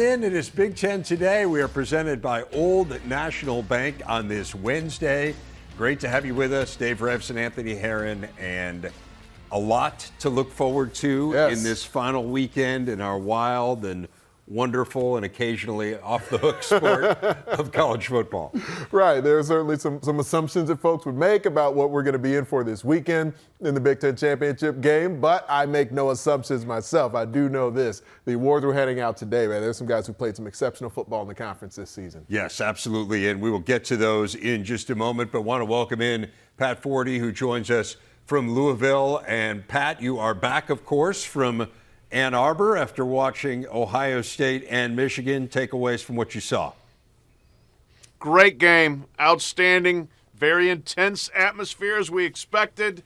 It is Big Ten Today. We are presented by Old National Bank on this Wednesday. Great to have you with us, Dave Revs and Anthony Herron, and a lot to look forward to in this final weekend in our wild and wonderful and occasionally off-the-hook sport of college football. Right. There are certainly some assumptions that folks would make about what we're going to be in for this weekend in the Big Ten Championship game, but I make no assumptions myself. I do know this. The awards we're heading out today, man, there's some guys who played some exceptional football in the conference this season. Yes, absolutely, and we will get to those in just a moment, but want to welcome in Pat Forty, who joins us from Louisville. And Pat, you are back, of course, from Ann Arbor after watching Ohio State and Michigan. Takeaways from what you saw. Great game. Outstanding. Very intense atmosphere as we expected.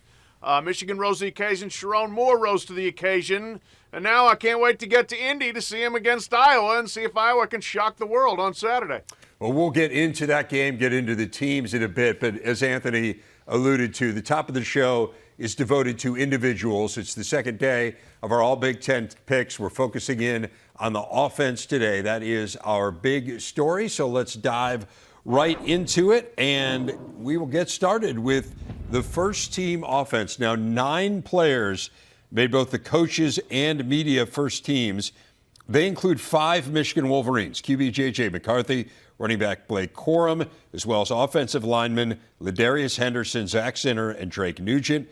Michigan rose to the occasion. Sharon Moore rose to the occasion. And now I can't wait to get to Indy to see him against Iowa and see if Iowa can shock the world on Saturday. Well, we'll get into that game, get into the teams in a bit. But as Anthony alluded to, the top of the show is devoted to individuals. It's the second day of our All Big Ten picks. We're focusing in on the offense today. That is our big story. So let's dive right into it. And we will get started with the first team offense. Now, 9 players made both the coaches and media first teams. They include 5 Michigan Wolverines: QB J.J. McCarthy, running back Blake Corum, as well as offensive linemen Ladarius Henderson, Zach Zinner, and Drake Nugent.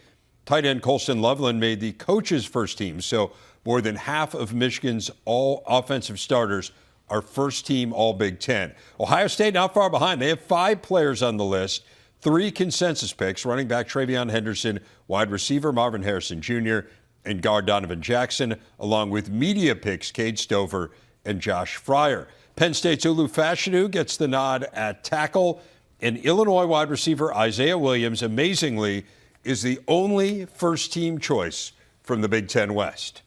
Tight end Colston Loveland made the coaches' first team, so more than half of Michigan's all offensive starters are first team All Big Ten. Ohio State not far behind. They have 5 players on the list, 3 consensus picks: running back Travion Henderson, wide receiver Marvin Harrison Jr., and guard Donovan Jackson, along with media picks Cade Stover and Josh Fryer. Penn State's Olu Fashanu gets the nod at tackle, and Illinois wide receiver Isaiah Williams, amazingly, is the only first-team choice from the Big Ten West.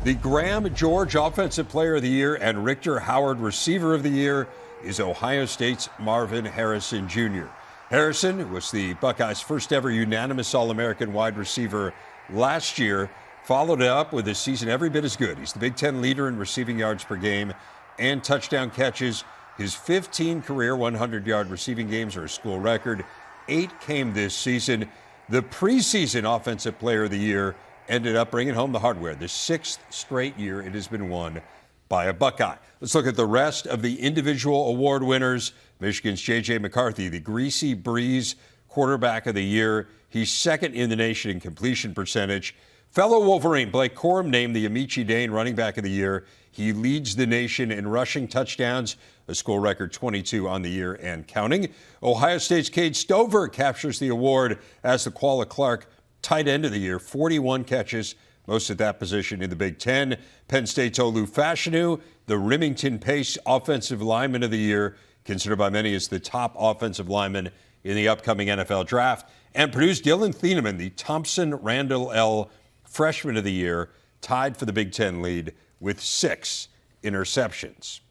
The Graham George Offensive Player of the Year and Richter Howard Receiver of the Year is Ohio State's Marvin Harrison Jr. Harrison was the Buckeyes' first-ever unanimous All-American wide receiver last year, followed it up with a season every bit as good. He's the Big Ten leader in receiving yards per game and touchdown catches. His 15 career 100-yard receiving games are a school record. 8 came this season. The preseason Offensive Player of the Year ended up bringing home the hardware. The 6th straight year it has been won by a Buckeye. Let's look at the rest of the individual award winners. Michigan's J.J. McCarthy, the Greasy Breeze Quarterback of the Year. He's second in the nation in completion percentage. Fellow Wolverine Blake Corum named the Amici Dane Running Back of the Year. He leads the nation in rushing touchdowns, a school record 22 on the year and counting. Ohio State's Cade Stover captures the award as the Qualla Clark Tight End of the Year, 41 catches, most at that position in the Big Ten. Penn State's Olu Fashanu, the Remington Pace Offensive Lineman of the Year, considered by many as the top offensive lineman in the upcoming NFL Draft. And Purdue's Dylan Thieneman, the Thompson Randall L. Freshman of the Year, tied for the Big Ten lead with 6 interceptions.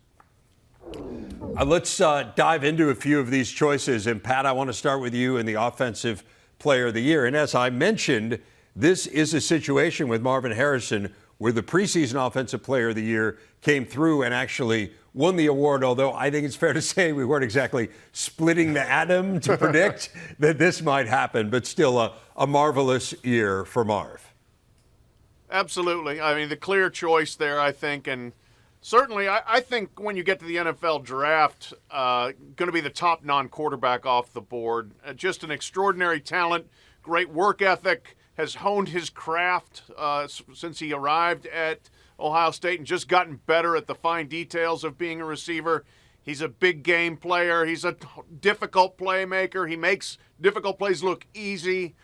Let's dive into a few of these choices. And Pat, I want to start with you in the Offensive Player of the Year. And as I mentioned, this is a situation with Marvin Harrison where the preseason Offensive Player of the Year came through and actually won the award, although I think it's fair to say we weren't exactly splitting the atom to predict that this might happen, but still a marvelous year for Marv. Absolutely. I mean, the clear choice there, I think, and certainly I think when you get to the NFL Draft, going to be the top non-quarterback off the board. Just an extraordinary talent, great work ethic, has honed his craft since he arrived at Ohio State and just gotten better at the fine details of being a receiver. He's a big game player. He's a difficult playmaker. He makes difficult plays look easy.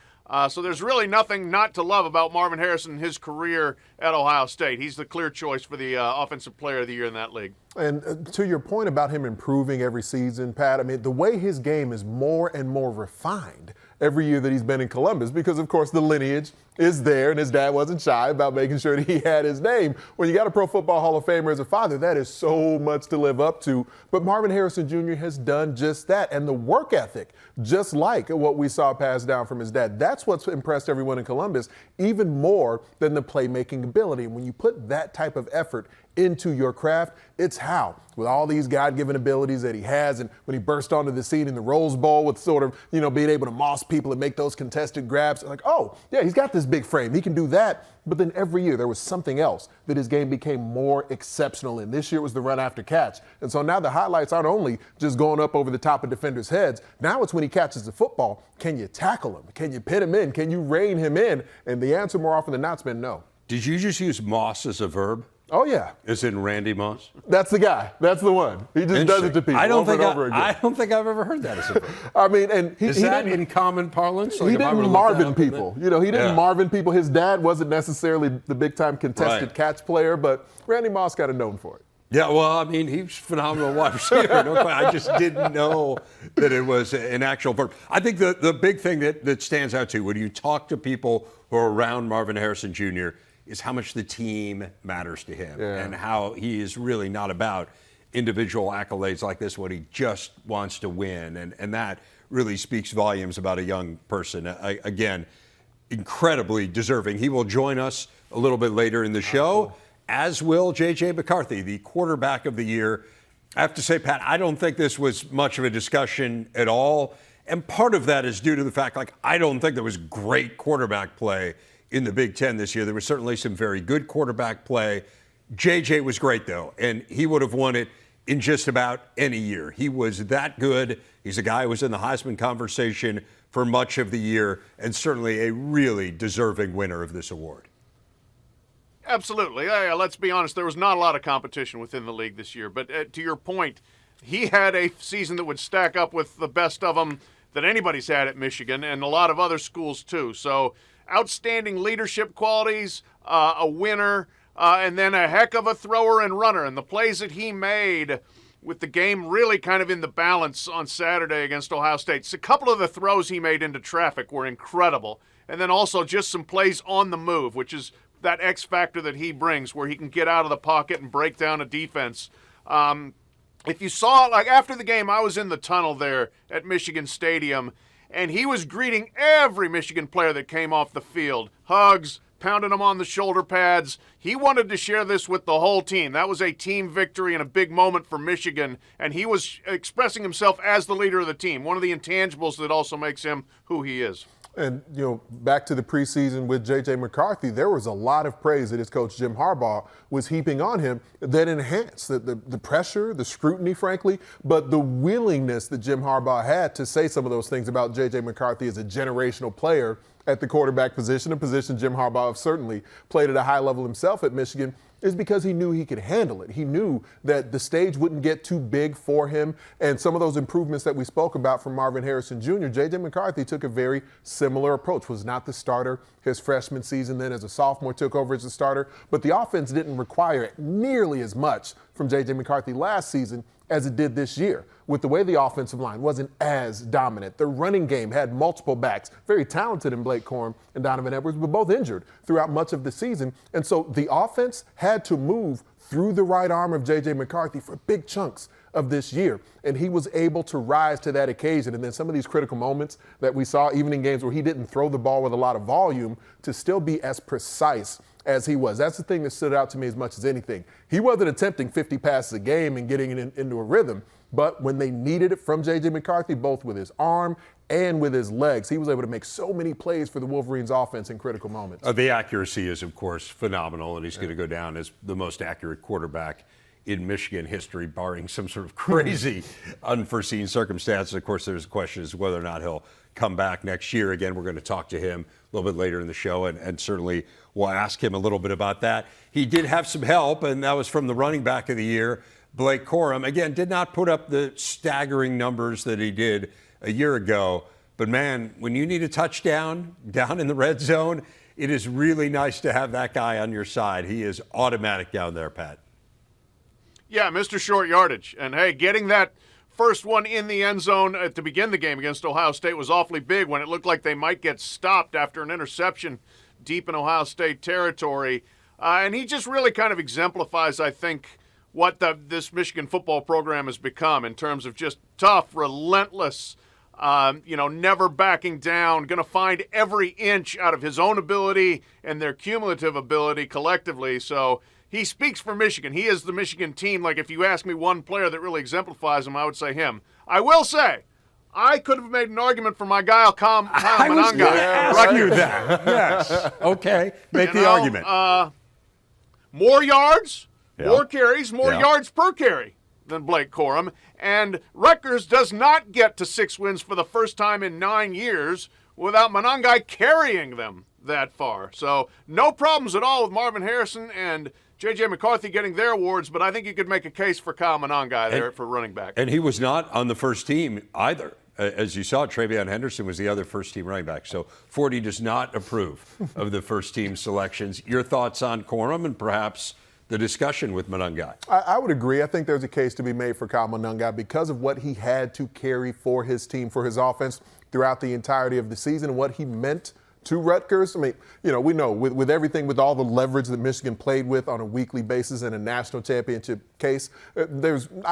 So there's really nothing not to love about Marvin Harrison and his career at Ohio State. He's the clear choice for the Offensive Player of the Year in that league. And to your point about him improving every season, Pat, I mean, the way his game is more and more refined every year that he's been in Columbus, because, of course, the lineage is there, and his dad wasn't shy about making sure that he had his name. When you got a Pro Football Hall of Famer as a father, that is so much to live up to. But Marvin Harrison Jr. has done just that, and the work ethic, just like what we saw passed down from his dad. That's what's impressed everyone in Columbus, even more than the playmaking ability. And when you put that type of effort into your craft, it's how. With all these God-given abilities that he has, and when he burst onto the scene in the Rose Bowl with sort of, being able to moss people and make those contested grabs, like, oh, yeah, he's got this big frame. He can do that. But then every year there was something else that his game became more exceptional in. This year it was the run after catch. And so now the highlights aren't only just going up over the top of defenders' heads. Now it's when he catches the football. Can you tackle him? Can you pin him in? Can you rein him in? And the answer more often than not has been no. Did you just use Moss as a verb? Oh, yeah. Is it Randy Moss? That's the guy. That's the one. He just does it to people over and over again. I don't think I've ever heard that as a verb. I mean, and Is that in common parlance? He didn't Marvin people. He didn't Marvin people. His dad wasn't necessarily the big-time contested catch player, but Randy Moss got it known for it. Yeah, well, I mean, he was a phenomenal wide receiver. I just didn't know that it was an actual verb. I think the big thing that stands out to you when you talk to people who are around Marvin Harrison Jr. is how much the team matters to him and how he is really not about individual accolades like this, what he just wants to win. And that really speaks volumes about a young person. Again, incredibly deserving. He will join us a little bit later in the show, as will J.J. McCarthy, the quarterback of the year. I have to say, Pat, I don't think this was much of a discussion at all. And part of that is due to the fact, I don't think there was great quarterback play in the Big Ten this year. There was certainly some very good quarterback play. J.J. was great, though, and he would have won it in just about any year. He was that good. He's a guy who was in the Heisman conversation for much of the year and certainly a really deserving winner of this award. Absolutely. Yeah, let's be honest. There was not a lot of competition within the league this year. But to your point, he had a season that would stack up with the best of them that anybody's had at Michigan and a lot of other schools, too. So outstanding leadership qualities, a winner, and then a heck of a thrower and runner. And the plays that he made with the game really kind of in the balance on Saturday against Ohio State. So a couple of the throws he made into traffic were incredible. And then also just some plays on the move, which is that X factor that he brings where he can get out of the pocket and break down a defense. If you saw, after the game, I was in the tunnel there at Michigan Stadium, and he was greeting every Michigan player that came off the field. Hugs, pounding them on the shoulder pads. He wanted to share this with the whole team. That was a team victory and a big moment for Michigan, and he was expressing himself as the leader of the team, one of the intangibles that also makes him who he is. And, back to the preseason with J.J. McCarthy, there was a lot of praise that his coach Jim Harbaugh was heaping on him that enhanced the pressure, the scrutiny, frankly, but the willingness that Jim Harbaugh had to say some of those things about J.J. McCarthy as a generational player at the quarterback position, a position Jim Harbaugh certainly played at a high level himself at Michigan, is because he knew he could handle it. He knew that the stage wouldn't get too big for him. And some of those improvements that we spoke about from Marvin Harrison Jr., J.J. McCarthy took a very similar approach, was not the starter his freshman season, then as a sophomore took over as a starter. But the offense didn't require nearly as much from J.J. McCarthy last season as it did this year. With the way the offensive line wasn't as dominant. The running game had multiple backs, very talented in Blake Corum and Donovan Edwards, but both injured throughout much of the season. And so the offense had to move through the right arm of J.J. McCarthy for big chunks of this year. And he was able to rise to that occasion. And then some of these critical moments that we saw, even in games where he didn't throw the ball with a lot of volume, to still be as precise as he was. That's the thing that stood out to me as much as anything. He wasn't attempting 50 passes a game and getting it into a rhythm. But when they needed it from J.J. McCarthy, both with his arm and with his legs, he was able to make so many plays for the Wolverines offense in critical moments. The accuracy is, of course, phenomenal, and he's going to go down as the most accurate quarterback in Michigan history, barring some sort of crazy unforeseen circumstances. Of course, there's a question as to whether or not he'll come back next year. Again, we're going to talk to him a little bit later in the show, and certainly we'll ask him a little bit about that. He did have some help, and that was from the running back of the year, Blake Corum. Again, did not put up the staggering numbers that he did a year ago. But, man, when you need a touchdown down in the red zone, it is really nice to have that guy on your side. He is automatic down there, Pat. Yeah, Mr. Short Yardage. And, hey, getting that first one in the end zone to begin the game against Ohio State was awfully big when it looked like they might get stopped after an interception deep in Ohio State territory. And he just really kind of exemplifies, I think, what this Michigan football program has become in terms of just tough, relentless, never backing down, going to find every inch out of his own ability and their cumulative ability collectively. So he speaks for Michigan. He is the Michigan team. Like, if you ask me one player that really exemplifies him, I would say him. I will say, I could have made an argument for my guy, Kyle Monangai. Ask you that. Yes. Okay. Make the argument. More yards, Yeah. more carries, more Yeah. yards per carry than Blake Corum. And Rutgers does not get to 6 wins for the first time in 9 years without Monangai carrying them that far. So no problems at all with Marvin Harrison and J.J. McCarthy getting their awards, but I think you could make a case for Kyle Monangai there for running back. And he was not on the first team either. As you saw, Travion Henderson was the other first-team running back. So Forty does not approve of the first-team selections. Your thoughts on Corum and perhaps the discussion with Monangai? I would agree. I think there's a case to be made for Kyle Monangai because of what he had to carry for his team, for his offense throughout the entirety of the season and what he meant to Rutgers. I mean, we know with everything, with all the leverage that Michigan played with on a weekly basis in a national championship case, I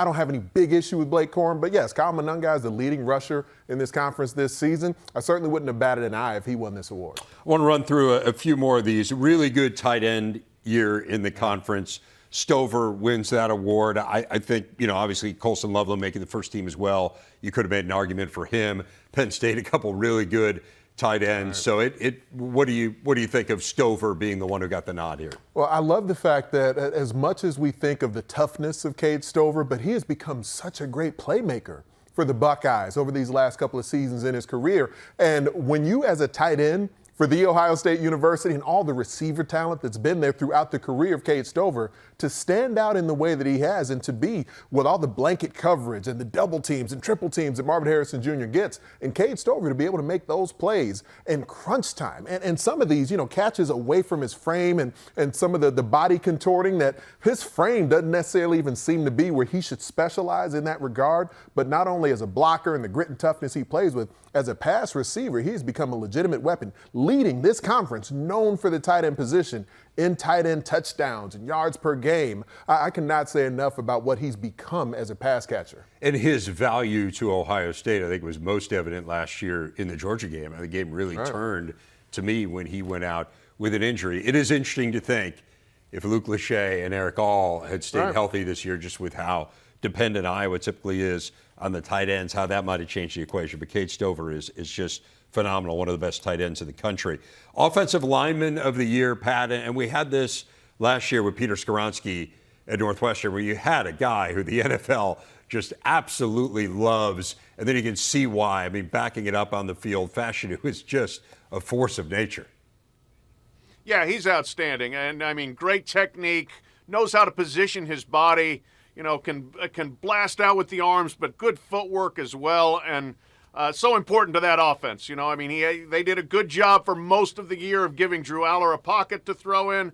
don't have any big issue with Blake Corum. But yes, Kyle Monangai is the leading rusher in this conference this season. I certainly wouldn't have batted an eye if he won this award. I want to run through a few more of these. Really good tight end year in the conference. Stover wins that award. I think, obviously Colson Loveland making the first team as well. You could have made an argument for him. Penn State, a couple really good tight ends. So what do you think of Stover being the one who got the nod here? Well, I love the fact that as much as we think of the toughness of Cade Stover, but he has become such a great playmaker for the Buckeyes over these last couple of seasons in his career. And when you, as a tight end for The Ohio State University and all the receiver talent that's been there throughout the career of Cade Stover, to stand out in the way that he has and to be with all the blanket coverage and the double teams and triple teams that Marvin Harrison Jr. gets, and Cade Stover to be able to make those plays in crunch time. And some of these, catches away from his frame and some of the body contorting that his frame doesn't necessarily even seem to be where he should specialize in that regard. But not only as a blocker and the grit and toughness he plays with, as a pass receiver, he's become a legitimate weapon, leading this conference known for the tight end position in tight end touchdowns and yards per game. I cannot say enough about what he's become as a pass catcher. And his value to Ohio State, I think, was most evident last year in the Georgia game. The game really turned to me when he went out with an injury. It is interesting to think if Luke Lachey and Eric All had stayed healthy this year, just with how dependent Iowa typically is on the tight ends, how that might have changed the equation. But Cade Stover is just phenomenal, one of the best tight ends in the country. Offensive lineman of the year, Pat, and we had this last year with Peter Skoronski at Northwestern, where you had a guy who the NFL just absolutely loves, and then you can see why. Backing it up on the field, Fashion is just a force of nature. Yeah, he's outstanding. And, great technique, knows how to position his body, can blast out with the arms, but good footwork as well. And so important to that offense. They did a good job for most of the year of giving Drew Aller a pocket to throw in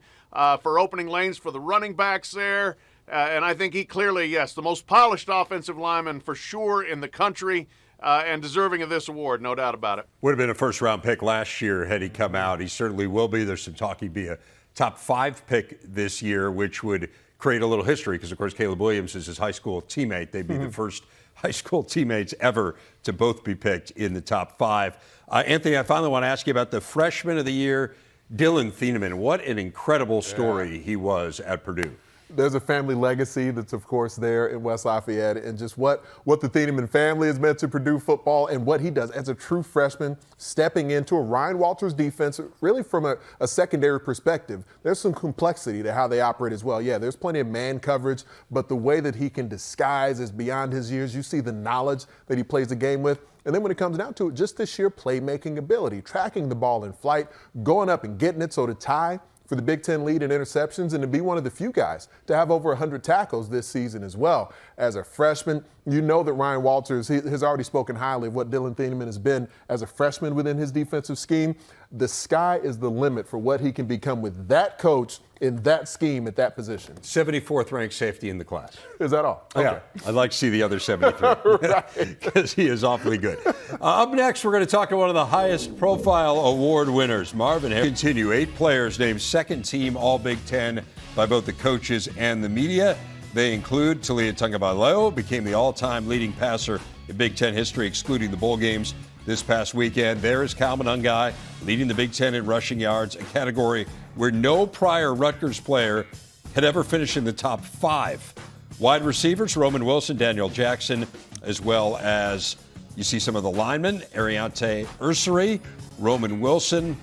for opening lanes for the running backs there. And I think he clearly, yes, the most polished offensive lineman for sure in the country and deserving of this award, no doubt about it. Would have been a first-round pick last year had he come out. He certainly will be. There's some talk he'd be a top 5 pick this year, which would create a little history because, of course, Caleb Williams is his high school teammate. They'd be the first high school teammates ever to both be picked in the top 5. Anthony, I finally want to ask you about the freshman of the year, Dylan Thieneman. What an incredible story he was at Purdue. There's a family legacy that's, of course, there in West Lafayette, and just what the Thieneman family has meant to Purdue football and what he does as a true freshman, stepping into a Ryan Walters defense, really from a secondary perspective. There's some complexity to how they operate as well. Yeah, there's plenty of man coverage, but the way that he can disguise is beyond his years. You see the knowledge that he plays the game with. And then when it comes down to it, just the sheer playmaking ability, tracking the ball in flight, going up and getting it. So to tie for the Big Ten lead in interceptions and to be one of the few guys to have over 100 tackles this season as well. As a freshman, you know that Ryan Walters has already spoken highly of what Dylan Thieneman has been as a freshman within his defensive scheme. The sky is the limit for what he can become with that coach in that scheme at that position. 74th ranked safety in the class. Is that all? Okay. Yeah, I'd like to see the other 73 because he is awfully good. Up next, we're going to talk to one of the highest profile award winners, Marvin. Continue. 8 players named second team All Big Ten by both the coaches and the media. They include Talia Tagovailoa, became the all-time leading passer in Big Ten history, excluding the bowl games this past weekend. There is Kyle Monangai, leading the Big Ten in rushing yards, a category where no prior Rutgers player had ever finished in the top 5. Wide receivers, Roman Wilson, Daniel Jackson, as well as you see some of the linemen, Ariante Ursary, Roman Wilson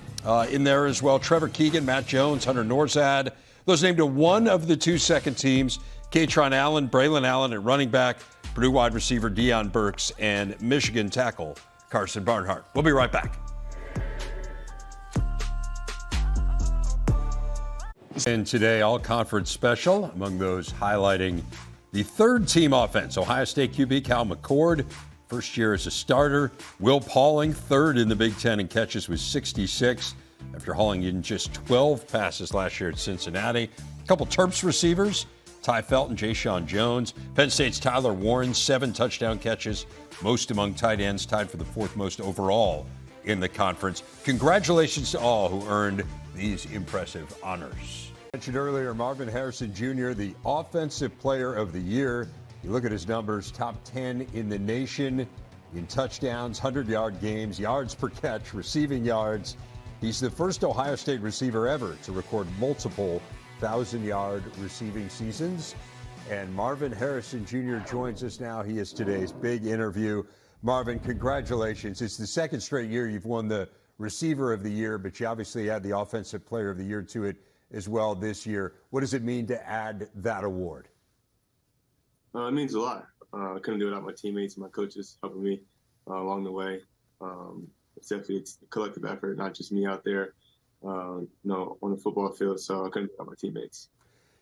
in there as well, Trevor Keegan, Matt Jones, Hunter Norzad. Those named to one of the 2 second teams, Katron Allen, Braylon Allen at running back, Purdue wide receiver Deion Burks, and Michigan tackle Carson Barnhart. We'll be right back. And today, all-conference special, among those highlighting the third-team offense. Ohio State QB Cal McCord, first year as a starter. Will Pauling, third in the Big Ten in catches with 66, after hauling in just 12 passes last year at Cincinnati. A couple Terps receivers, Ty Felton, Jay-Sean Jones. Penn State's Tyler Warren, 7 touchdown catches, most among tight ends, tied for the 4th most overall in the conference. Congratulations to all who earned these impressive honors. Mentioned earlier, Marvin Harrison Jr., the Offensive Player of the Year. You look at his numbers, top 10 in the nation in touchdowns, 100-yard games, yards per catch, receiving yards. He's the first Ohio State receiver ever to record multiple 1,000-yard receiving seasons. And Marvin Harrison Jr. joins us now. He is today's big interview. Marvin, congratulations. It's the second straight year you've won the Receiver of the Year, but you obviously had the Offensive Player of the Year to it as well this year. What does it mean to add that award? It means a lot. I couldn't do it without my teammates and my coaches helping me along the way. It's a collective effort, not just me out there, on the football field. So I couldn't do it without my teammates.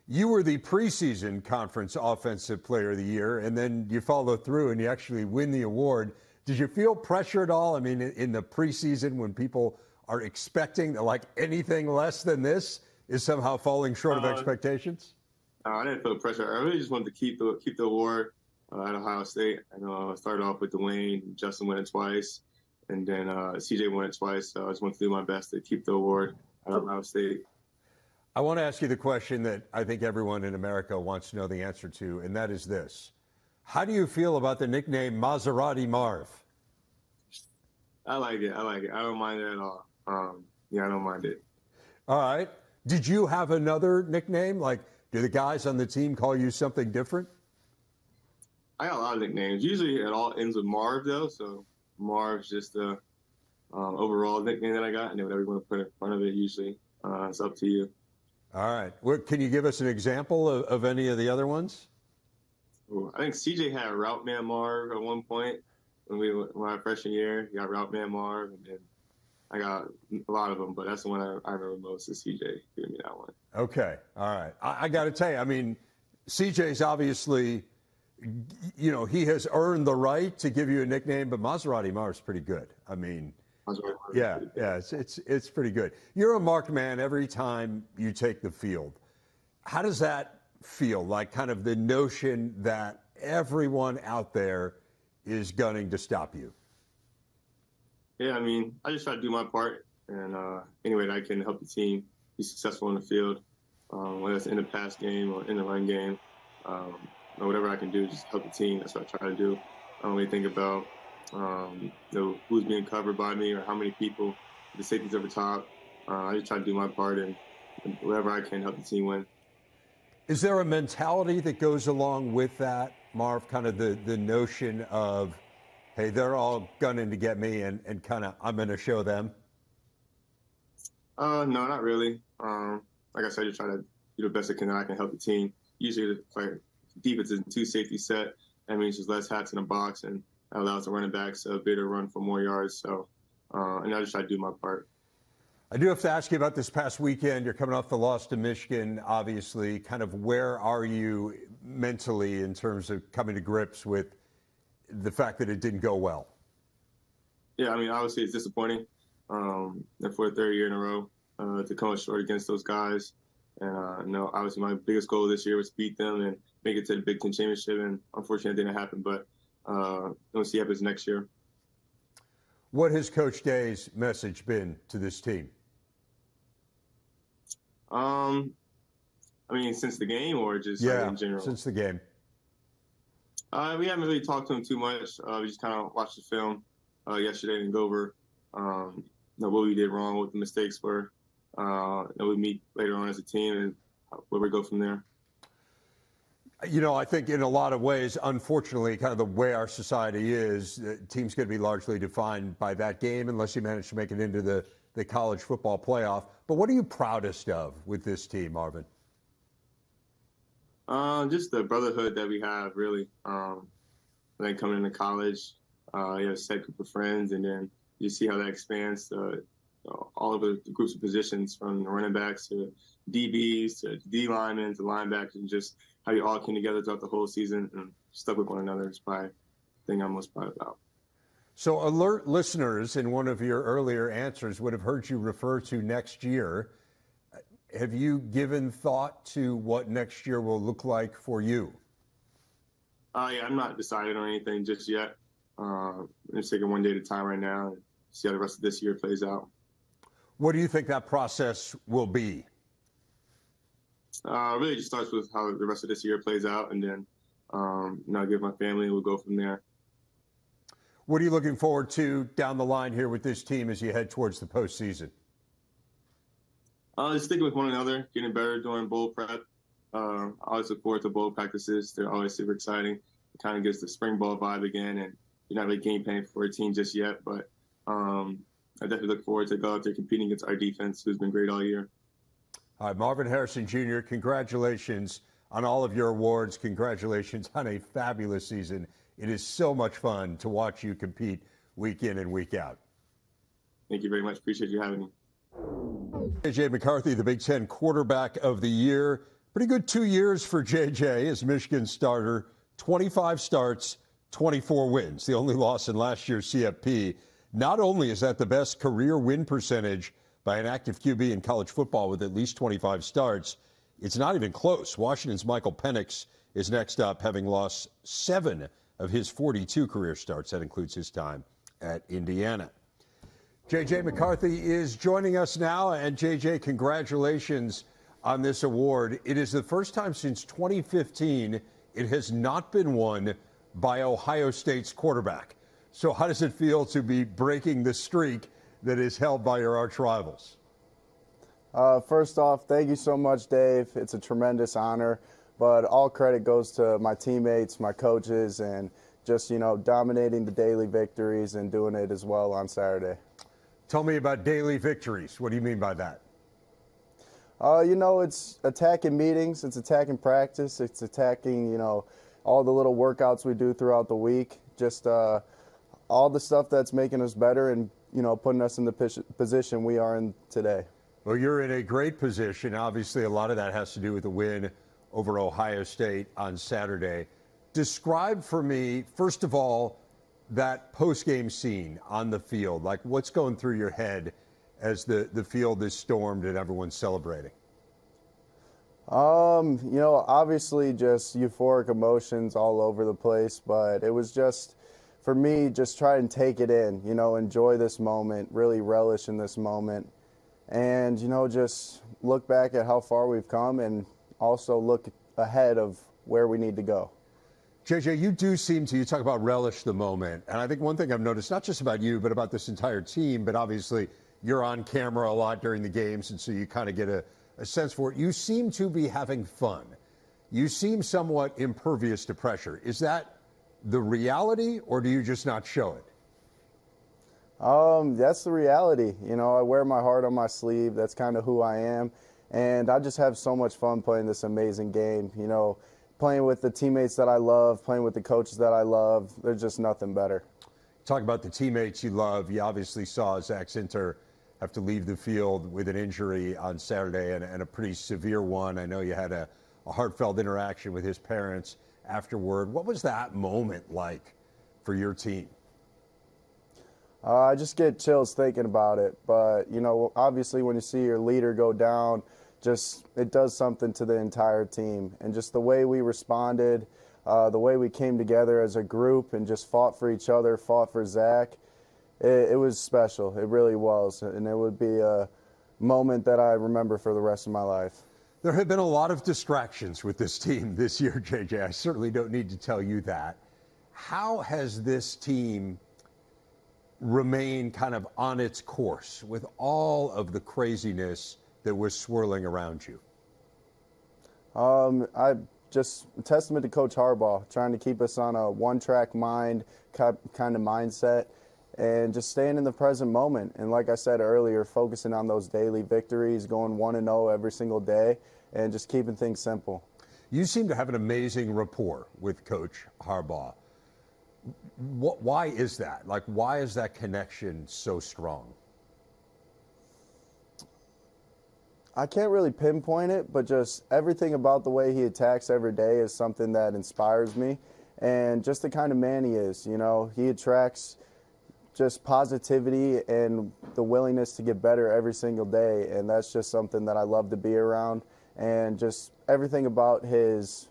You were the preseason conference Offensive Player of the Year, and then you follow through and you actually win the award. Did you feel pressure at all? I mean, in the preseason when people are expecting like anything less than this is somehow falling short of expectations? I didn't feel the pressure. I really just wanted to keep the award at Ohio State. I started off with Dwayne, Justin won it twice, and then CJ won it twice. So I just wanted to do my best to keep the award at Ohio State. I want to ask you the question that I think everyone in America wants to know the answer to, and that is this. How do you feel about the nickname Maserati Marv? I like it. I don't mind it at all. I don't mind it. All right. Did you have another nickname? Like, do the guys on the team call you something different? I got a lot of nicknames. Usually it all ends with Marv, though. So Marv's just the overall nickname that I got. And then whatever you want to put in front of it, usually it's up to you. All right. Can you give us an example of any of the other ones? Ooh, I think CJ had Route Man Marv at one point when my freshman year. He got Route Man Marv, and then I got a lot of them, but that's the one I remember most is CJ giving me that one. Okay. All right. I got to tell you, I mean, CJ's obviously, he has earned the right to give you a nickname, but Maserati Marv's pretty good. I mean, yeah, it's pretty good. You're a marked man every time you take the field. How does that feel? Like kind of the notion that everyone out there is gunning to stop you? Yeah, I mean, I just try to do my part, and any way that I can help the team be successful in the field, whether it's in the pass game or in the run game, or whatever I can do, just help the team. That's what I try to do. I don't really think about who's being covered by me or how many people, the safeties over top. I just try to do my part and whatever I can help the team win. Is there a mentality that goes along with that, Marv, kind of the notion of, hey, they're all gunning to get me and kind of I'm going to show them? No, not really. Like I said, I just try to do the best I can help the team. Usually, like defense is 2 safety set. That means there's less hats in the box, and that allows the running backs a bit to run for more yards. So, and I just try to do my part. I do have to ask you about this past weekend. You're coming off the loss to Michigan, obviously. Kind of where are you mentally in terms of coming to grips with the fact that it didn't go well? Yeah, I mean, obviously it's disappointing. And for the 3rd year in a row to come up short against those guys. And obviously my biggest goal this year was to beat them and make it to the Big Ten championship. And unfortunately, it didn't happen. But we'll see what happens next year. What has Coach Day's message been to this team? I mean, since the game or just in general? Since the game. We haven't really talked to him too much. We just kind of watched the film yesterday and go over what we did wrong, what the mistakes were. We meet later on as a team and where we go from there. You know, I think in a lot of ways, unfortunately, kind of the way our society is, teams going to be largely defined by that game unless you manage to make it into the college football playoff. But what are you proudest of with this team, Marvin? Just the brotherhood that we have, really. Then coming into college, you have a set group of friends, and then you see how that expands to all of the groups of positions, from the running backs to DBs to D linemen to linebackers, and just how you all came together throughout the whole season and stuck with one another is probably the thing I'm most proud about. So alert listeners in one of your earlier answers would have heard you refer to next year. Have you given thought to what next year will look like for you? Yeah, I'm not decided on anything just yet. I'm just taking one day at a time right now and see how the rest of this year plays out. What do you think that process will be? Really just starts with how the rest of this year plays out, and then I'll give my family, and we'll go from there. What are you looking forward to down the line here with this team as you head towards the postseason? Just sticking with one another, getting better during bowl prep. I always look forward to bowl practices. They're always super exciting. It kind of gives the spring ball vibe again, and you're not really game planning for a team just yet, but I definitely look forward to go out there competing against our defense, who's been great all year. All right, Marvin Harrison Jr., congratulations on all of your awards. Congratulations on a fabulous season. It is so much fun to watch you compete week in and week out. Thank you very much. Appreciate you having me. J.J. McCarthy, the Big Ten quarterback of the year. Pretty good 2 years for J.J. as Michigan starter. 25 starts, 24 wins. The only loss in last year's CFP. Not only is that the best career win percentage by an active QB in college football with at least 25 starts, it's not even close. Washington's Michael Penix is next up, having lost 7 of his 42 career starts. That includes his time at Indiana. J.J. McCarthy is joining us now. And J.J., congratulations on this award. It is the first time since 2015 it has not been won by Ohio State's quarterback. So how does it feel to be breaking the streak that is held by your arch rivals? First off, thank you so much, Dave. It's a tremendous honor, but all credit goes to my teammates, my coaches, and just, dominating the daily victories and doing it as well on Saturday. Tell me about daily victories. What do you mean by that? It's attacking meetings, it's attacking practice, it's attacking, all the little workouts we do throughout the week, just all the stuff that's making us better and, putting us in the position we are in today. Well, you're in a great position. Obviously, a lot of that has to do with the win over Ohio State on Saturday. Describe for me, first of all, that post-game scene on the field. Like, what's going through your head as the field is stormed and everyone's celebrating? Obviously just euphoric emotions all over the place, but it was just, for me, just try and take it in, enjoy this moment, really relish in this moment, and, just look back at how far we've come and also look ahead of where we need to go. JJ, you do seem to, you talk about relish the moment, and I think one thing I've noticed, not just about you, but about this entire team, but obviously you're on camera a lot during the games, and so you kind of get a sense for it. You seem to be having fun. You seem somewhat impervious to pressure. Is that the reality, or do you just not show it? That's the reality. I wear my heart on my sleeve. That's kind of who I am, and I just have so much fun playing this amazing game. Playing with the teammates that I love, playing with the coaches that I love, there's just nothing better. Talk about the teammates you love. You obviously saw Zach Sinter have to leave the field with an injury on Saturday and a pretty severe one. I know you had a heartfelt interaction with his parents afterward. What was that moment like for your team? I just get chills thinking about it. But, obviously when you see your leader go down, it does something to the entire team. And just the way we responded, the way we came together as a group and just fought for each other, fought for Zach, it was special. It really was. And it would be a moment that I remember for the rest of my life. There have been a lot of distractions with this team this year, JJ. I certainly don't need to tell you that. How has this team remained kind of on its course with all of the craziness that was swirling around you? I just a testament to Coach Harbaugh, trying to keep us on a one-track mind kind of mindset and just staying in the present moment. And like I said earlier, focusing on those daily victories, going 1-0 every single day, and just keeping things simple. You seem to have an amazing rapport with Coach Harbaugh. Why is that? Like, why is that connection so strong? I can't really pinpoint it, but just everything about the way he attacks every day is something that inspires me. And just the kind of man he is, you know, he attracts just positivity and the willingness to get better every single day. And that's just something that I love to be around. And just everything about his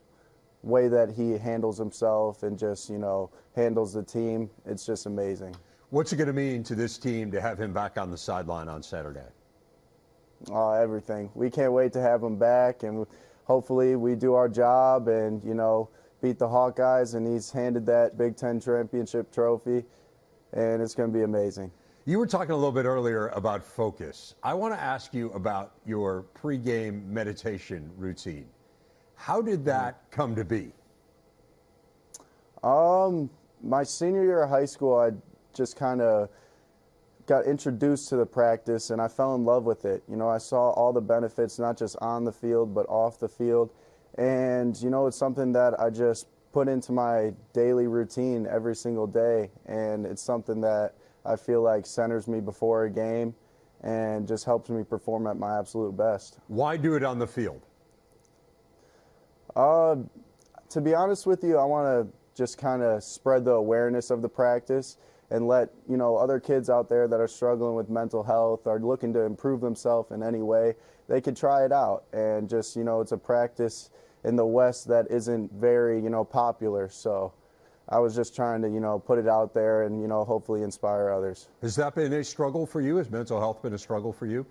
way that he handles himself and just, you know, handles the team, it's just amazing. What's it going to mean to this team to have him back on the sideline on Saturday? Everything. We can't wait to have him back, and hopefully we do our job and, you know, beat the Hawkeyes, and he's handed that Big Ten championship trophy, and it's going to be amazing. You were talking a little bit earlier about focus. I want to ask you about your pregame meditation routine. How did that come to be? My senior year of high school, I just kind of got introduced to the practice, and I fell in love with it. You know, I saw all the benefits, not just on the field, but off the field. And, you know, it's something that I just put into my daily routine every single day. And it's something that I feel like centers me before a game and just helps me perform at my absolute best. Why do it on the field? To be honest with you, I want to just kind of spread the awareness of the practice and let, you know, other kids out there that are struggling with mental health or looking to improve themselves in any way, they could try it out. And just, you know, it's a practice in the West that isn't very, you know, popular. So I was just trying to, you know, put it out there and, you know, hopefully inspire others. Has that been a struggle for you? Has mental health been a struggle for you?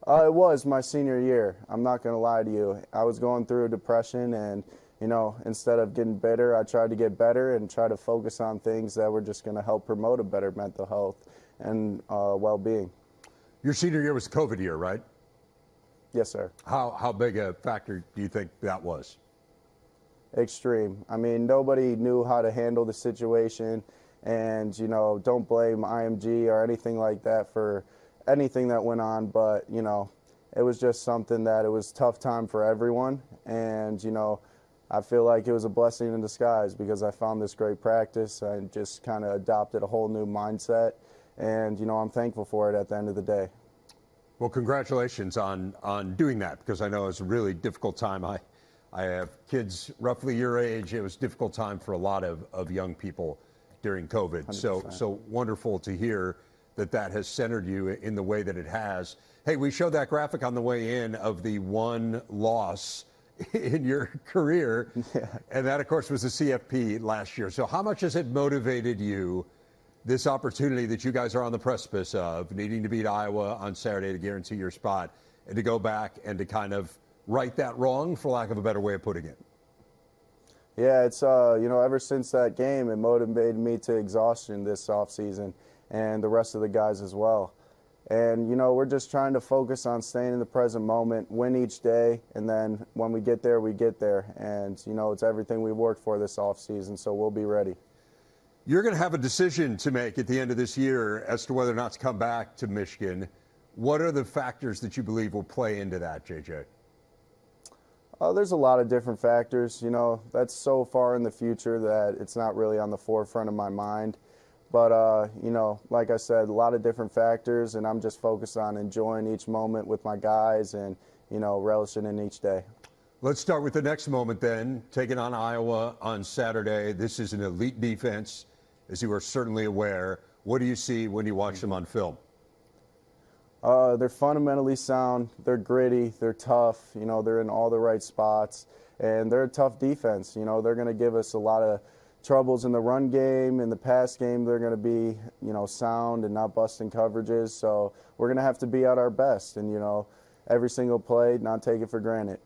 It was my senior year. I'm not going to lie to you. I was going through a depression, and, you know, instead of getting bitter, I tried to get better and try to focus on things that were just going to help promote a better mental health and well-being. Your senior year was a COVID year, right? Yes, sir. How big a factor do you think that was? Extreme. I mean, nobody knew how to handle the situation, and, you know, don't blame IMG or anything like that for anything that went on, but, you know, it was just something that it was a tough time for everyone. And, you know, I feel like it was a blessing in disguise because I found this great practice. I just kind of adopted a whole new mindset, and, you know, I'm thankful for it at the end of the day. Well, congratulations on doing that, because I know it was a really difficult time. I have kids roughly your age. It was a difficult time for a lot of young people during COVID. 100%. So wonderful to hear that has centered you in the way that it has. Hey, we showed that graphic on the way in of the one loss in your career, and that, of course, was the CFP last year. So how much has it motivated you, this opportunity that you guys are on the precipice of, needing to beat Iowa on Saturday to guarantee your spot, and to go back and to kind of right that wrong, for lack of a better way of putting it? Yeah, it's, you know, ever since that game, it motivated me to exhaustion this offseason, and the rest of the guys as well. And, you know, we're just trying to focus on staying in the present moment, win each day, and then when we get there, we get there. And, you know, it's everything we worked for this offseason, so we'll be ready. You're going to have a decision to make at the end of this year as to whether or not to come back to Michigan. What are the factors that you believe will play into that, JJ? There's a lot of different factors. You know, that's so far in the future that it's not really on the forefront of my mind. But, you know, like I said, a lot of different factors, and I'm just focused on enjoying each moment with my guys and, you know, relishing in each day. Let's start with the next moment then, taking on Iowa on Saturday. This is an elite defense, as you are certainly aware. What do you see when you watch them on film? They're fundamentally sound. They're gritty. They're tough. You know, they're in all the right spots, and they're a tough defense. You know, they're going to give us a lot of troubles in the run game. In the pass game, they're going to be, you know, sound and not busting coverages. So we're going to have to be at our best, and, you know, every single play, not take it for granted.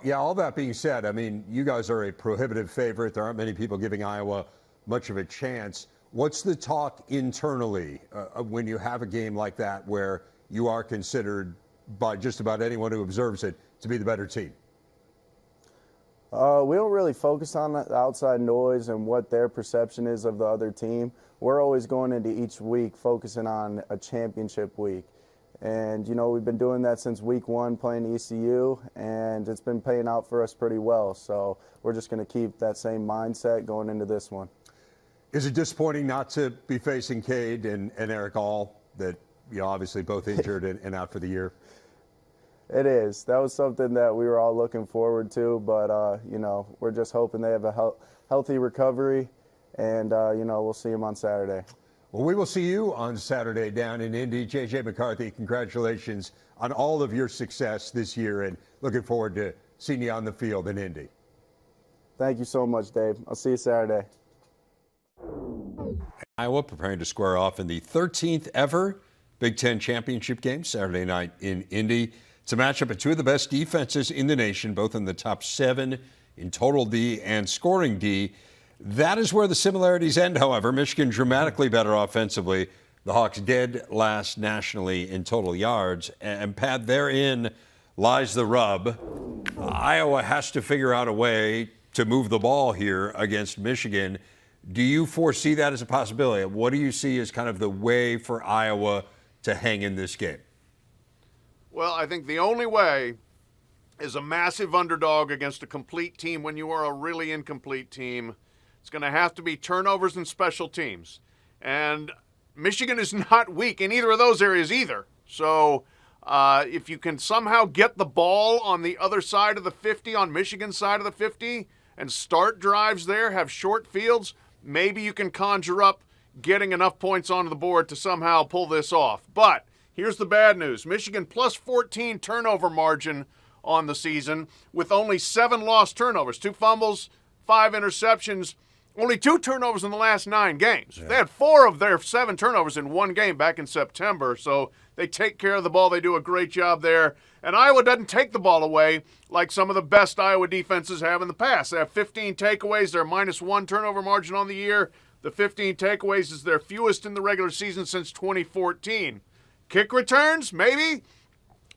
Yeah, all that being said, I mean, you guys are a prohibitive favorite. There aren't many people giving Iowa much of a chance. What's the talk internally when you have a game like that where you are considered by just about anyone who observes it to be the better team? We don't really focus on the outside noise and what their perception is of the other team. We're always going into each week focusing on a championship week. And, you know, we've been doing that since week 1 playing ECU, and it's been paying out for us pretty well. So we're just going to keep that same mindset going into this one. Is it disappointing not to be facing Cade and Eric All, that, you know, obviously both injured and out for the year? It is. That was something that we were all looking forward to, but, you know, we're just hoping they have a healthy recovery, and, you know, we'll see them on Saturday. Well, we will see you on Saturday down in Indy. J.J. McCarthy, congratulations on all of your success this year, and looking forward to seeing you on the field in Indy. Thank you so much, Dave. I'll see you Saturday. Iowa preparing to square off in the 13th ever Big Ten championship game Saturday night in Indy. It's a matchup of two of the best defenses in the nation, both in the top 7 in total D and scoring D. That is where the similarities end, however. Michigan dramatically better offensively. The Hawks dead last nationally in total yards. And Pat, therein lies the rub. Iowa has to figure out a way to move the ball here against Michigan. Do you foresee that as a possibility? What do you see as kind of the way for Iowa to hang in this game? Well, I think the only way is a massive underdog against a complete team. When you are a really incomplete team, it's going to have to be turnovers and special teams. And Michigan is not weak in either of those areas either. So if you can somehow get the ball on the other side of the 50, on Michigan's side of the 50, and start drives there, have short fields, maybe you can conjure up getting enough points onto the board to somehow pull this off. But here's the bad news. Michigan plus 14 turnover margin on the season with only 7 lost turnovers, 2 fumbles, 5 interceptions. Only 2 turnovers in the last 9 games. Yeah. They had 4 of their 7 turnovers in 1 game back in September, so they take care of the ball. They do a great job there. And Iowa doesn't take the ball away like some of the best Iowa defenses have in the past. They have 15 takeaways. They're -1 turnover margin on the year. The 15 takeaways is their fewest in the regular season since 2014. Kick returns, maybe?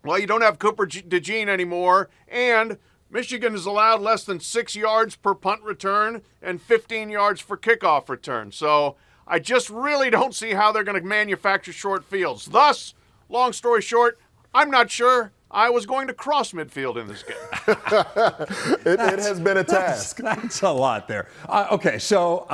Well, you don't have Cooper DeJean anymore, and Michigan has allowed less than 6 yards per punt return and 15 yards for kickoff return. So I just really don't see how they're going to manufacture short fields. Thus, long story short, I'm not sure I was going to cross midfield in this game. It has been a task. That's a lot there. Okay, so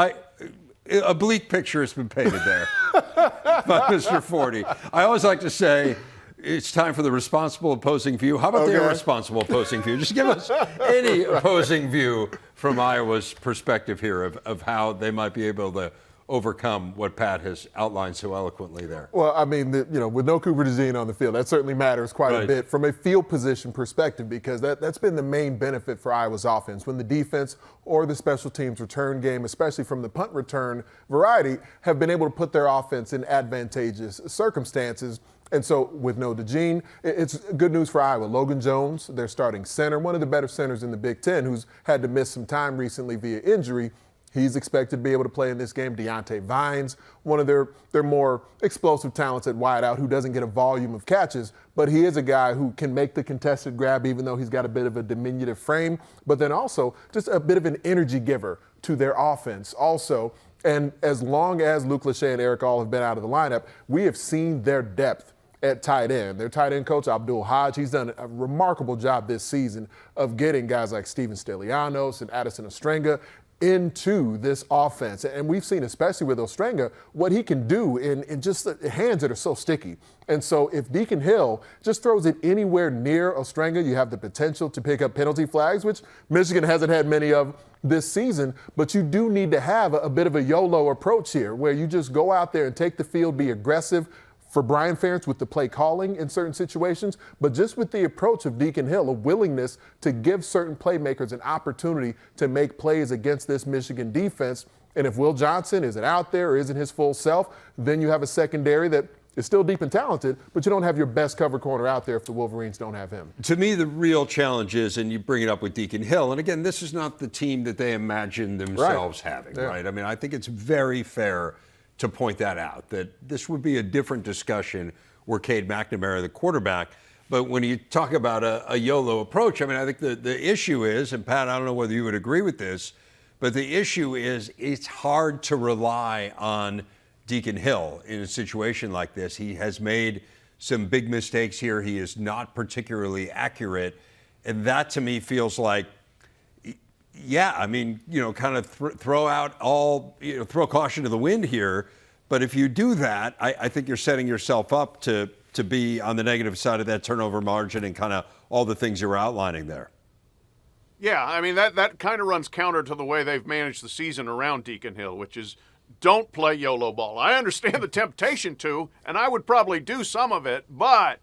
a bleak picture has been painted there by Mr. Forty. I always like to say, it's time for the responsible opposing view. How about the irresponsible opposing view? Just give us any opposing view from Iowa's perspective here of how they might be able to overcome what Pat has outlined so eloquently there. Well, I mean, with no Cooper DeJean on the field, that certainly matters quite a bit from a field position perspective, because that's been the main benefit for Iowa's offense. When the defense or the special teams return game, especially from the punt return variety, have been able to put their offense in advantageous circumstances. And so with no DeJean, it's good news for Iowa. Logan Jones, their starting center, one of the better centers in the Big Ten, who's had to miss some time recently via injury. He's expected to be able to play in this game. Deontay Vines, one of their more explosive talents at wideout, who doesn't get a volume of catches, but he is a guy who can make the contested grab, even though he's got a bit of a diminutive frame, but then also just a bit of an energy giver to their offense also. And as long as Luke Lachey and Eric All have been out of the lineup, we have seen their depth at tight end. Their tight end coach, Abdul Hodge, he's done a remarkable job this season of getting guys like Steven Stelianos and Addison Ostrenga into this offense. And we've seen, especially with Ostrenga, what he can do in just the hands that are so sticky. And so if Deacon Hill just throws it anywhere near Ostrenga, you have the potential to pick up penalty flags, which Michigan hasn't had many of this season. But you do need to have a bit of a YOLO approach here, where you just go out there and take the field, be aggressive, for Brian Ferentz with the play calling in certain situations, but just with the approach of Deacon Hill, a willingness to give certain playmakers an opportunity to make plays against this Michigan defense. And if Will Johnson isn't out there or isn't his full self, then you have a secondary that is still deep and talented, but you don't have your best cover corner out there if the Wolverines don't have him. To me, the real challenge is, and you bring it up with Deacon Hill, and again, this is not the team that they imagine themselves having, right? I mean, I think it's very fair to point that out, that this would be a different discussion were Cade McNamara the quarterback. But when you talk about a YOLO approach, I mean, I think the issue is, and Pat, I don't know whether you would agree with this, but the issue is it's hard to rely on Deacon Hill in a situation like this. He has made some big mistakes here. He is not particularly accurate. And that to me feels like, yeah, I mean, kind of throw out all, throw caution to the wind here. But if you do that, I think you're setting yourself up to be on the negative side of that turnover margin and kind of all the things you're outlining there. Yeah, I mean, that kind of runs counter to the way they've managed the season around Deacon Hill, which is don't play YOLO ball. I understand the temptation to, and I would probably do some of it, but,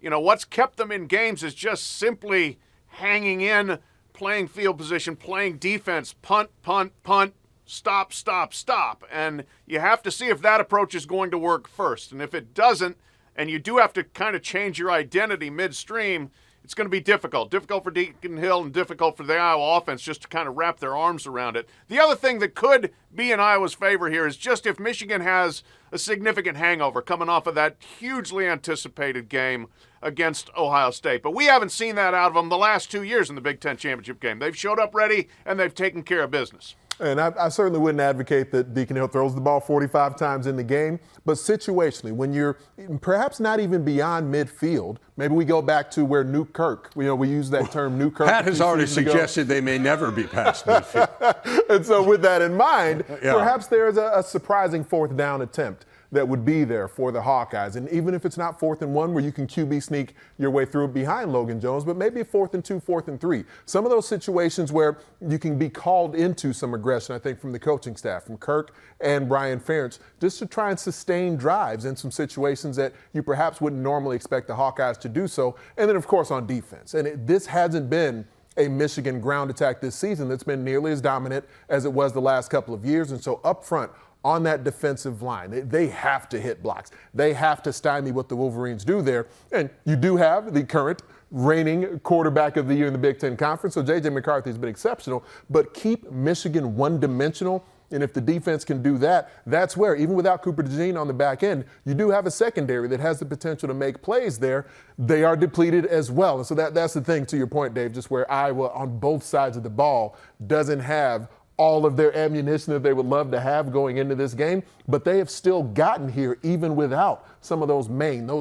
what's kept them in games is just simply hanging in, playing field position, playing defense, punt, punt, punt, stop, stop, stop. And you have to see if that approach is going to work first. And if it doesn't, and you do have to kind of change your identity midstream, it's going to be difficult for Deacon Hill and difficult for the Iowa offense just to kind of wrap their arms around it. The other thing that could be in Iowa's favor here is just if Michigan has a significant hangover coming off of that hugely anticipated game against Ohio State. But we haven't seen that out of them the last 2 years in the Big Ten championship game. They've showed up ready, and they've taken care of business. And I certainly wouldn't advocate that Deacon Hill throws the ball 45 times in the game, but situationally, when you're perhaps not even beyond midfield, maybe we go back to where New Kirk, we use that term New Kirk. Pat has already suggested they may never be past midfield. And so with that in mind, perhaps there's a surprising fourth down attempt that would be there for the Hawkeyes. And even if it's not 4th and 1 where you can QB sneak your way through behind Logan Jones, but maybe 4th and 2, 4th and 3. Some of those situations where you can be called into some aggression, I think, from the coaching staff, from Kirk and Brian Ferentz, just to try and sustain drives in some situations that you perhaps wouldn't normally expect the Hawkeyes to do so. And then, of course, on defense. And this hasn't been a Michigan ground attack this season that's been nearly as dominant as it was the last couple of years. And so up front, on that defensive line, they have to hit blocks. They have to stymie what the Wolverines do there. And you do have the current reigning quarterback of the year in the Big Ten Conference, so J.J. McCarthy has been exceptional, but keep Michigan one-dimensional. And if the defense can do that, that's where, even without Cooper DeJean on the back end, you do have a secondary that has the potential to make plays there. They are depleted as well. And so that's the thing, to your point, Dave, just where Iowa on both sides of the ball doesn't have all of their ammunition that they would love to have going into this game, but they have still gotten here even without some of those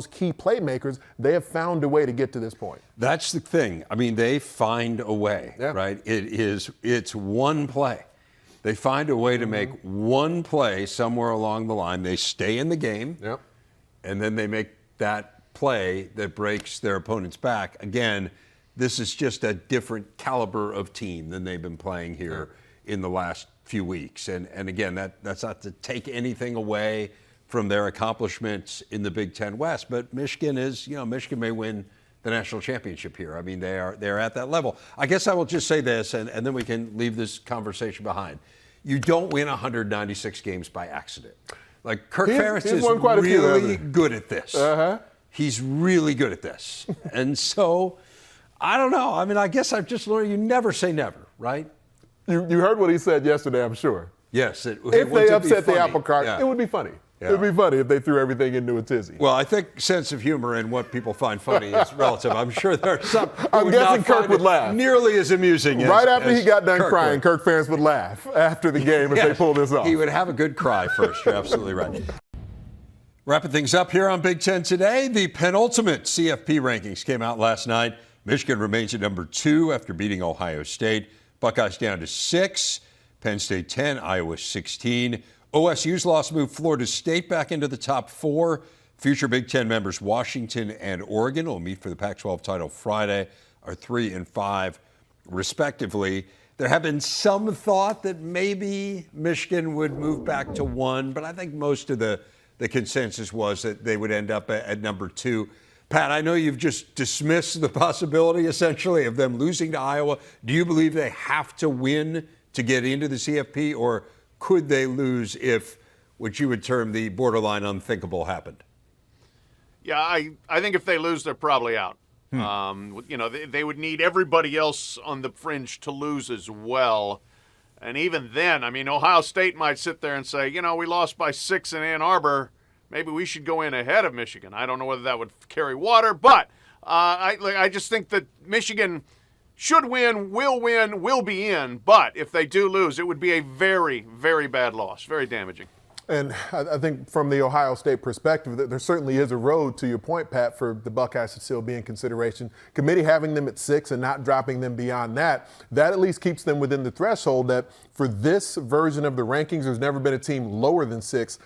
key playmakers. They have found a way to get to this point. That's the thing. I mean, they find a way, right? It's one play. They find a way to make one play somewhere along the line. They stay in the game, and then they make that play that breaks their opponent's back. Again, this is just a different caliber of team than they've been playing here in the last few weeks. And again, that's not to take anything away from their accomplishments in the Big Ten West, but Michigan may win the national championship here. I mean, they're at that level. I guess I will just say this, and then we can leave this conversation behind. You don't win 196 games by accident. Like, Kirk Ferentz is really good at this. He's really good at this. And so, I don't know. I mean, I guess I've just learned you never say never, right? You heard what he said yesterday, I'm sure. Yes. If they upset the apple cart, it would be funny. It would be funny if they threw everything into a tizzy. Well, I think sense of humor and what people find funny is relative. I'm sure there are some. I'm guessing Kirk would laugh. Nearly as amusing right after he got done crying, Kirk Ferentz would laugh after the game if they pull this off. He would have a good cry first. You're absolutely right. Wrapping things up here on Big Ten today, the penultimate CFP rankings came out last night. Michigan remains at number 2 after beating Ohio State. Buckeyes down to 6, Penn State 10, Iowa 16. OSU's loss moved Florida State back into the top 4. Future Big Ten members Washington and Oregon will meet for the Pac-12 title Friday, are 3 and 5, respectively. There have been some thought that maybe Michigan would move back to 1, but I think most of the consensus was that they would end up at number 2. Pat, I know you've just dismissed the possibility, essentially, of them losing to Iowa. Do you believe they have to win to get into the CFP, or could they lose if what you would term the borderline unthinkable happened? Yeah, I think if they lose, they're probably out. They would need everybody else on the fringe to lose as well. And even then, I mean, Ohio State might sit there and say, we lost by 6 in Ann Arbor. Maybe we should go in ahead of Michigan. I don't know whether that would carry water, but I just think that Michigan should win, will be in. But if they do lose, it would be a very, very bad loss, very damaging. And I think from the Ohio State perspective, there certainly is a road, to your point, Pat, for the Buckeyes to still be in consideration. Committee having them at 6 and not dropping them beyond that at least keeps them within the threshold that for this version of the rankings, there's never been a team lower than 6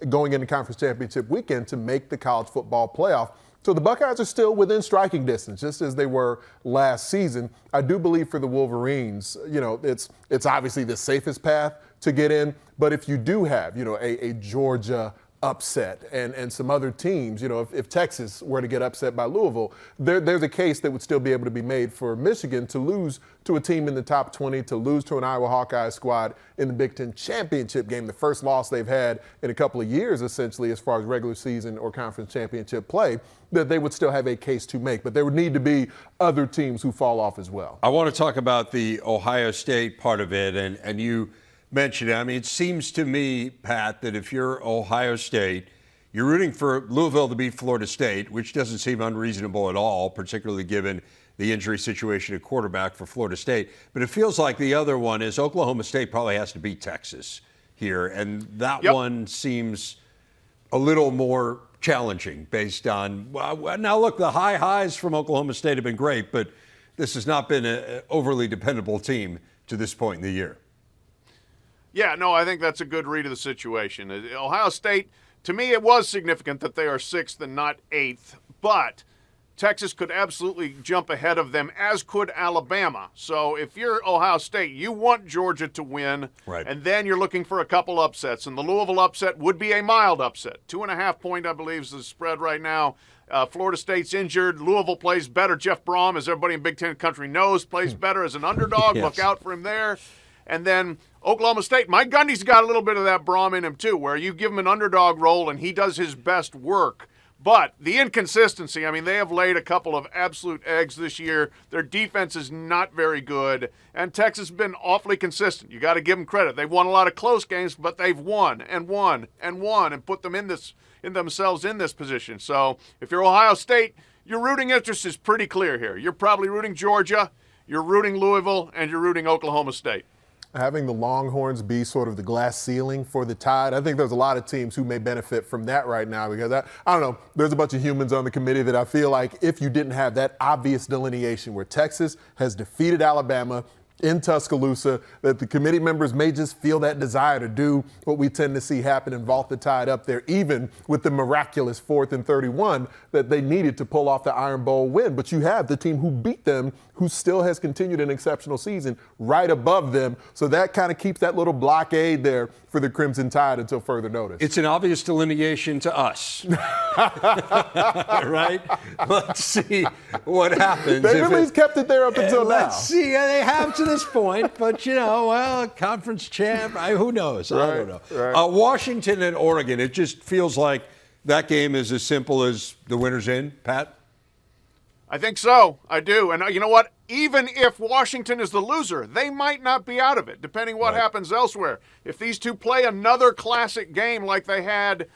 going into conference championship weekend to make the college football playoff. So the Buckeyes are still within striking distance, just as they were last season. I do believe for the Wolverines, it's obviously the safest path to get in. But if you do have, a Georgia upset and some other teams, if Texas were to get upset by Louisville, there's a case that would still be able to be made for Michigan to lose to a team in the top 20, to lose to an Iowa Hawkeye squad in the Big Ten championship game, the first loss they've had in a couple of years, essentially, as far as regular season or conference championship play, that they would still have a case to make. But there would need to be other teams who fall off as well. I want to talk about the Ohio State part of it, and you mentioned it. I mean, it seems to me, Pat, that if you're Ohio State, you're rooting for Louisville to beat Florida State, which doesn't seem unreasonable at all, particularly given the injury situation at quarterback for Florida State. But it feels like the other one is Oklahoma State probably has to beat Texas here, and that one seems a little more challenging based on, well, now look, the highs from Oklahoma State have been great, but this has not been an overly dependable team to this point in the year. Yeah, no, I think that's a good read of the situation. Ohio State, to me, it was significant that they are 6th and not 8th, but Texas could absolutely jump ahead of them, as could Alabama. So if you're Ohio State, you want Georgia to win, right, and then you're looking for a couple upsets, and the Louisville upset would be a mild upset. 2.5 point, I believe, is the spread right now. Florida State's injured. Louisville plays better. Jeff Brom, as everybody in Big Ten country knows, plays better as an underdog. Yes. Look out for him there. And then Oklahoma State, Mike Gundy's got a little bit of that Brom in him too, where you give him an underdog role and he does his best work. But the inconsistency, I mean, they have laid a couple of absolute eggs this year. Their defense is not very good, and Texas has been awfully consistent. You got to give them credit. They've won a lot of close games, but they've won and put them in themselves in this position. So if you're Ohio State, your rooting interest is pretty clear here. You're probably rooting Georgia, you're rooting Louisville, and you're rooting Oklahoma State. Having the Longhorns be sort of the glass ceiling for the Tide, I think there's a lot of teams who may benefit from that right now because, I don't know, there's a bunch of humans on the committee that I feel like if you didn't have that obvious delineation where Texas has defeated Alabama in Tuscaloosa, that the committee members may just feel that desire to do what we tend to see happen and vault the Tide up there, even with the miraculous 4th and 31 that they needed to pull off the Iron Bowl win. But you have the team who beat them, who still has continued an exceptional season, right above them. So that kind of keeps that little blockade there for the Crimson Tide until further notice. It's an obvious delineation to us. Right? Let's see what happens. They've at least kept it there up until now. Let's see. They have to this point, but, conference champ, who knows? I don't know. Right. Washington and Oregon, it just feels like that game is as simple as the winner's in, Pat? I think so. I do. And you know what? Even if Washington is the loser, they might not be out of it, depending what happens elsewhere. If these two play another classic game like they had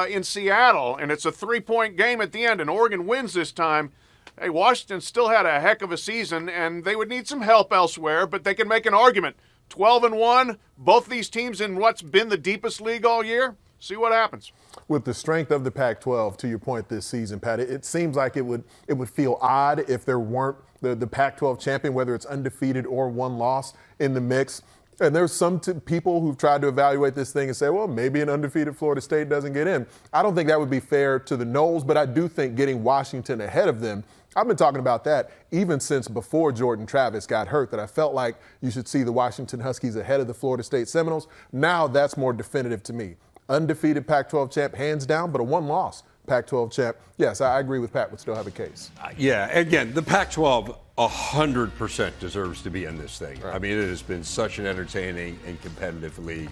in Seattle, and it's a 3-point game at the end, and Oregon wins this time, hey, Washington still had a heck of a season, and they would need some help elsewhere, but they can make an argument. 12-1, both these teams in what's been the deepest league all year. See what happens. With the strength of the Pac-12, to your point this season, Pat, it seems like it would feel odd if there weren't the Pac-12 champion, whether it's undefeated or one loss in the mix. And there's some people who've tried to evaluate this thing and say, well, maybe an undefeated Florida State doesn't get in. I don't think that would be fair to the Noles, but I do think getting Washington ahead of them, I've been talking about that even since before Jordan Travis got hurt, that I felt like you should see the Washington Huskies ahead of the Florida State Seminoles. Now that's more definitive to me. Undefeated Pac-12 champ, hands down, but a one-loss Pac-12 champ. Yes, I agree with Pat, would still have a case. Yeah, again, the Pac-12 100% deserves to be in this thing. Right. I mean, it has been such an entertaining and competitive league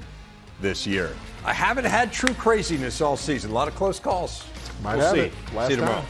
this year. I haven't had true craziness all season. A lot of close calls. We'll see. See you tomorrow.